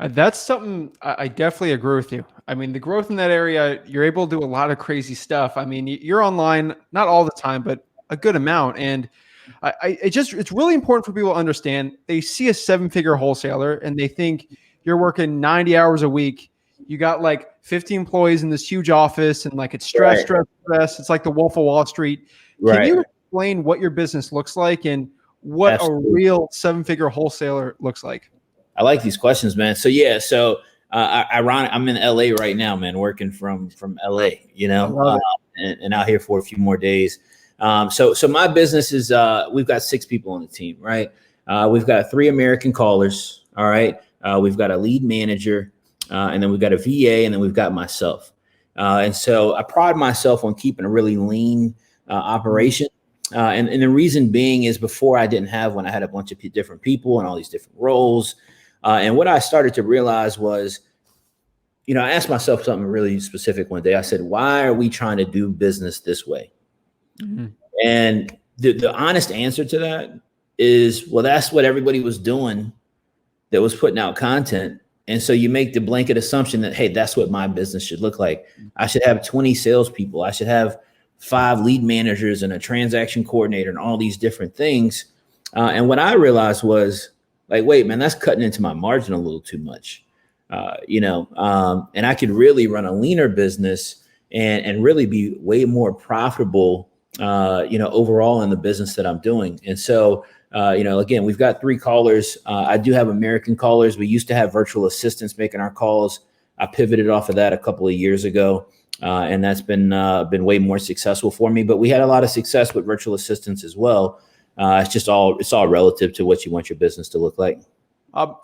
That's something I definitely agree with you. I mean, the growth in that area, you're able to do a lot of crazy stuff. I mean, you're online, not all the time, but a good amount. And it's really important for people to understand. They see a 7-figure wholesaler and they think you're working 90 hours a week. You got like 50 employees in this huge office and like it's stress, Right. stress, stress. It's like the Wolf of Wall Street. Can Right. you explain what your business looks like and what a Absolutely. real 7-figure wholesaler looks like? I like these questions, man. So yeah, ironic. I'm in LA right now, man, working from LA. I love it. And out here for a few more days. So my business is we've got 6 people on the team, right? We've got 3 American callers. All right. We've got a lead manager, and then we've got a VA, and then we've got myself. And so I pride myself on keeping a really lean operation. And the reason being is before I didn't have one, I had a bunch of different people and all these different roles. And what I started to realize was, I asked myself something really specific one day. I said, why are we trying to do business this way? Mm-hmm. And the honest answer to that is, well, that's what everybody was doing that was putting out content. And so you make the blanket assumption that, hey, that's what my business should look like. I should have 20 salespeople. I should have 5 lead managers and a transaction coordinator and all these different things. And what I realized was like, wait, man, that's cutting into my margin a little too much. And I could really run a leaner business and really be way more profitable, overall in the business that I'm doing. And so, again, we've got 3 callers. I do have American callers. We used to have virtual assistants making our calls. I pivoted off of that a couple of years ago. And that's been way more successful for me, but we had a lot of success with virtual assistants as well. It's all relative to what you want your business to look like.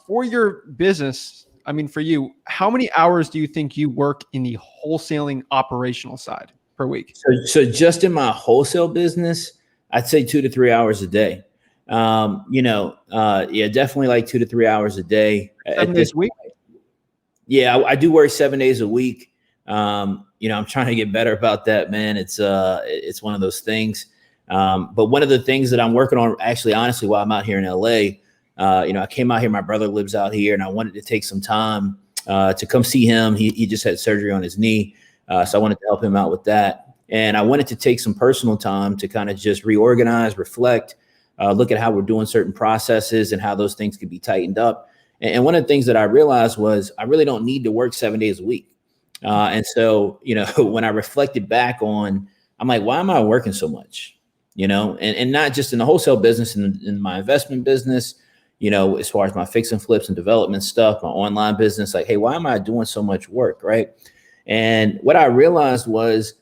For your business, I mean, for you, how many hours do you think you work in the wholesaling operational side per week? So just in my wholesale business, I'd say 2 to 3 hours a day. Definitely like 2 to 3 hours a day. 7 days a week? Yeah, I do work 7 days a week. I'm trying to get better about that, man. It's one of those things. But one of the things that I'm working on, actually, honestly, while I'm out here in LA, I came out here. My brother lives out here, and I wanted to take some time to come see him. He just had surgery on his knee, so I wanted to help him out with that. And I wanted to take some personal time to kind of just reorganize, reflect, look at how we're doing certain processes and how those things could be tightened up. And one of the things that I realized was I really don't need to work 7 days a week. And so, when I reflected back on, I'm like, why am I working so much? And not just in the wholesale business, in my investment business, as far as my fix and flips and development stuff, my online business, like, hey, why am I doing so much work? Right. And what I realized was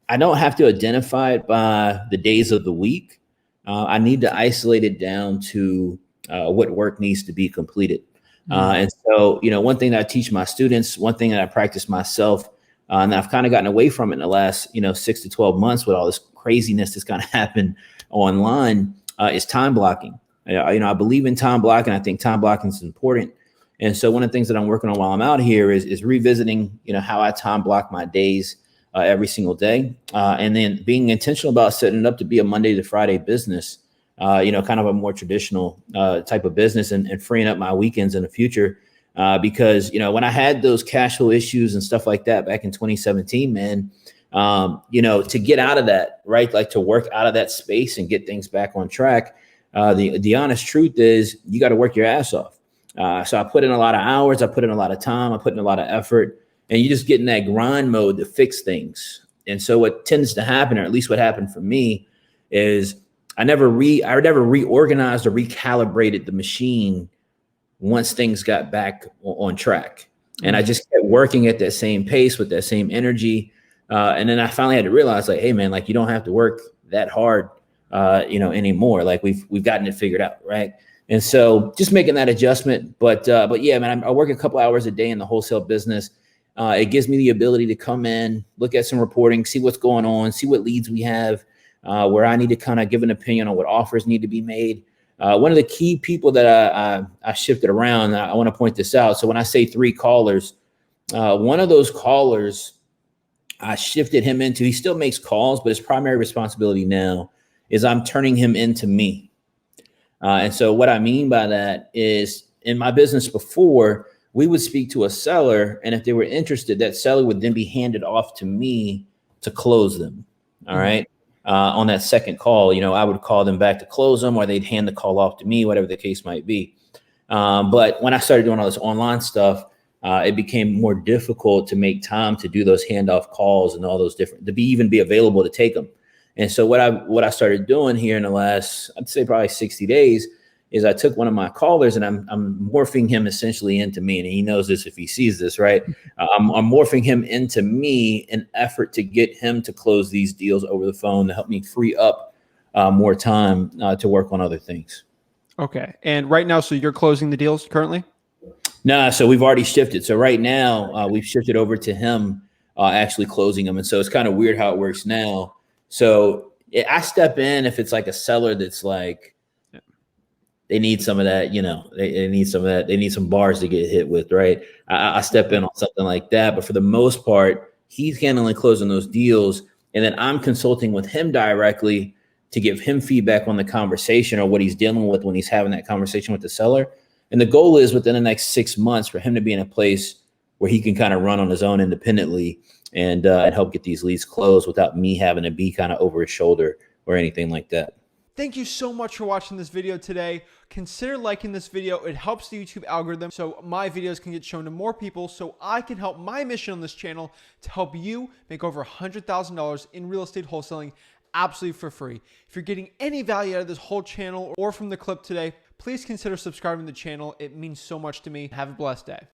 I don't have to identify it by the days of the week. I need to isolate it down to what work needs to be completed. And so, one thing that I teach my students, one thing that I practice myself, and I've kind of gotten away from it in the last, 6 to 12 months with all this craziness that's kind of happened online, is time blocking. I believe in time blocking. I think time blocking is important. And so one of the things that I'm working on while I'm out here is revisiting, how I time block my days every single day. And then being intentional about setting it up to be a Monday to Friday business, kind of a more traditional type of business and freeing up my weekends in the future. Because, when I had those cash flow issues and stuff like that back in 2017, man, to get out of that, right? Like to work out of that space and get things back on track. The honest truth is you got to work your ass off. So I put in a lot of hours, I put in a lot of time, I put in a lot of effort, and you just get in that grind mode to fix things. And so what tends to happen, or at least what happened for me, is I never reorganized or recalibrated the machine once things got back on track. And I just kept working at that same pace with that same energy. And then I finally had to realize, like, hey, man, like, you don't have to work that hard, anymore. Like we've gotten it figured out. Right. And so just making that adjustment. But yeah, man, I work a couple hours a day in the wholesale business. It gives me the ability to come in, look at some reporting, see what's going on, see what leads we have, where I need to kind of give an opinion on what offers need to be made. One of the key people that I shifted around, I want to point this out. So when I say 3 callers, one of those callers, I shifted him into, he still makes calls, but his primary responsibility now is I'm turning him into me. And so what I mean by that is in my business before, we would speak to a seller, and if they were interested, that seller would then be handed off to me to close them. All right. On that second call, you know, I would call them back to close them, or they'd hand the call off to me, whatever the case might be. But when I started doing all this online stuff, it became more difficult to make time to do those handoff calls and all those different, to even be available to take them. And so what I started doing here in the last, I'd say probably 60 days, is I took one of my callers and I'm morphing him essentially into me. And he knows this if he sees this, right? I'm morphing him into me in effort to get him to close these deals over the phone to help me free up more time to work on other things. Okay. And right now, so you're closing the deals currently? Nah, so we've already shifted. So right now we've shifted over to him actually closing them. And so it's kind of weird how it works now. So I step in if it's like a seller that's like, they need some of that, you know, they need some of that. They need some bars to get hit with, right? I step in on something like that. But for the most part, he's handling closing those deals. And then I'm consulting with him directly to give him feedback on the conversation or what he's dealing with when he's having that conversation with the seller. And the goal is within the next 6 months for him to be in a place where he can kind of run on his own independently and help get these leads closed without me having to be kind of over his shoulder or anything like that. Thank you so much for watching this video today. Consider liking this video. It helps the YouTube algorithm so my videos can get shown to more people, so I can help my mission on this channel to help you make over $100,000 in real estate wholesaling absolutely for free. If you're getting any value out of this whole channel or from the clip today, please consider subscribing to the channel. It means so much to me. Have a blessed day.